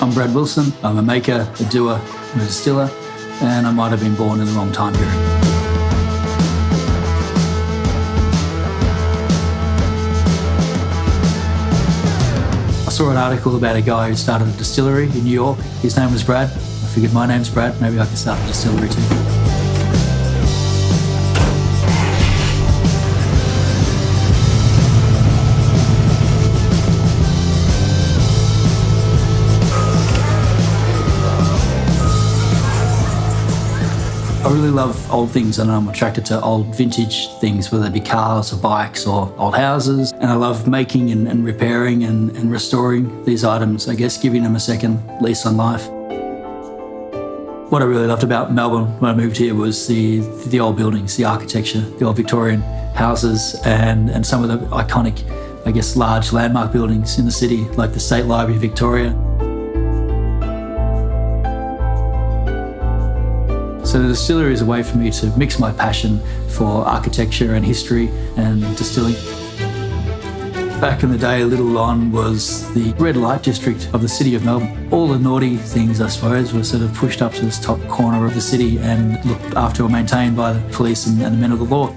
I'm Brad Wilson. I'm a maker, a doer, and a distiller, and I might have been born in the wrong time period. I saw an article about a guy who started a distillery in New York. His name was Brad. I figured my name's Brad, maybe I can start a distillery too. I really love old things, and I'm attracted to old vintage things, whether they be cars or bikes or old houses. And I love making and repairing and restoring these items, I guess giving them a second lease on life. What I really loved about Melbourne when I moved here was the old buildings, the architecture, the old Victorian houses and some of the iconic, I guess, large landmark buildings in the city, like the State Library of Victoria. So the distillery is a way for me to mix my passion for architecture and history and distilling. Back in the day, Little Lon was the red light district of the city of Melbourne. All the naughty things, I suppose, were sort of pushed up to this top corner of the city and looked after or maintained by the police and the men of the law.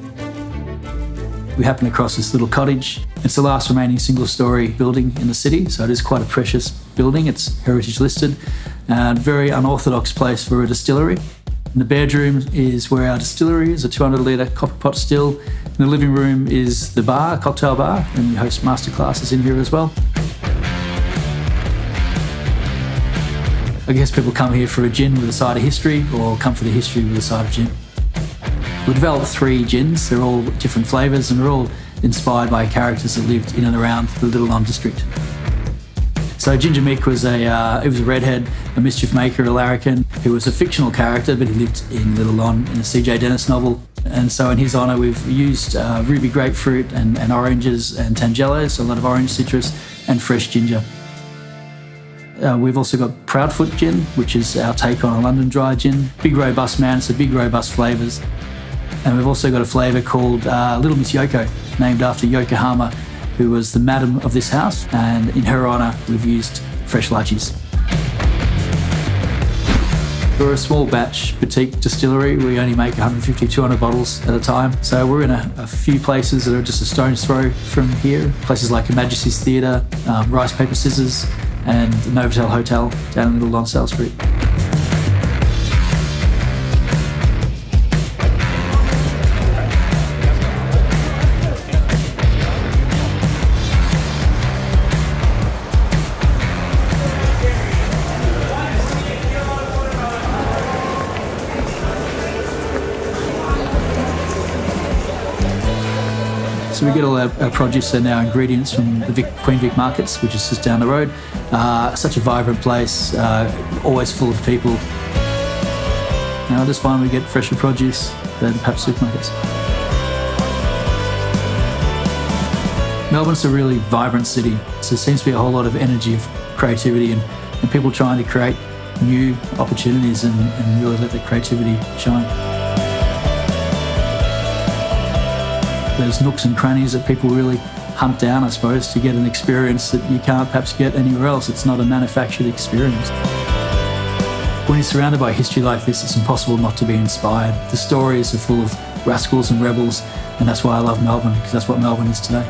We happened across this little cottage. It's the last remaining single-storey building in the city, so it is quite a precious building. It's heritage listed and a very unorthodox place for a distillery. In the bedroom is where our distillery is, a 200-litre copper pot still. In the living room is the bar, cocktail bar, and we host masterclasses in here as well. I guess people come here for a gin with a side of history, or come for the history with a side of gin. We developed 3 gins. They're all different flavours, and they're all inspired by characters that lived in and around the Little Lon district. So Ginger Mick was a redhead, a mischief maker, a larrikin, who was a fictional character, but he lived in Little Lon in a C.J. Dennis novel. And so in his honour, we've used ruby grapefruit and oranges and tangelos, so a lot of orange citrus, and fresh ginger. We've also got Proudfoot Gin, which is our take on a London dry gin. Big robust man, so big robust flavours. And we've also got a flavour called Little Miss Yoko, named after Yokohama, who was the madam of this house, and in her honour we've used fresh lychees. We're a small batch boutique distillery. We only make 150, 200 bottles at a time. So we're in a few places that are just a stone's throw from here. Places like Her Majesty's Theatre, Rice Paper Scissors, and the Novotel Hotel down in Little Lonsdale Street. So we get all our produce and our ingredients from the Queen Vic markets, which is just down the road. Such a vibrant place, always full of people. And I just find we get fresher produce than perhaps supermarkets. Melbourne's a really vibrant city. So there seems to be a whole lot of energy of creativity and people trying to create new opportunities and really let their creativity shine. There's nooks and crannies that people really hunt down, I suppose, to get an experience that you can't perhaps get anywhere else. It's not a manufactured experience. When you're surrounded by history like this, it's impossible not to be inspired. The stories are full of rascals and rebels, and that's why I love Melbourne, because that's what Melbourne is today.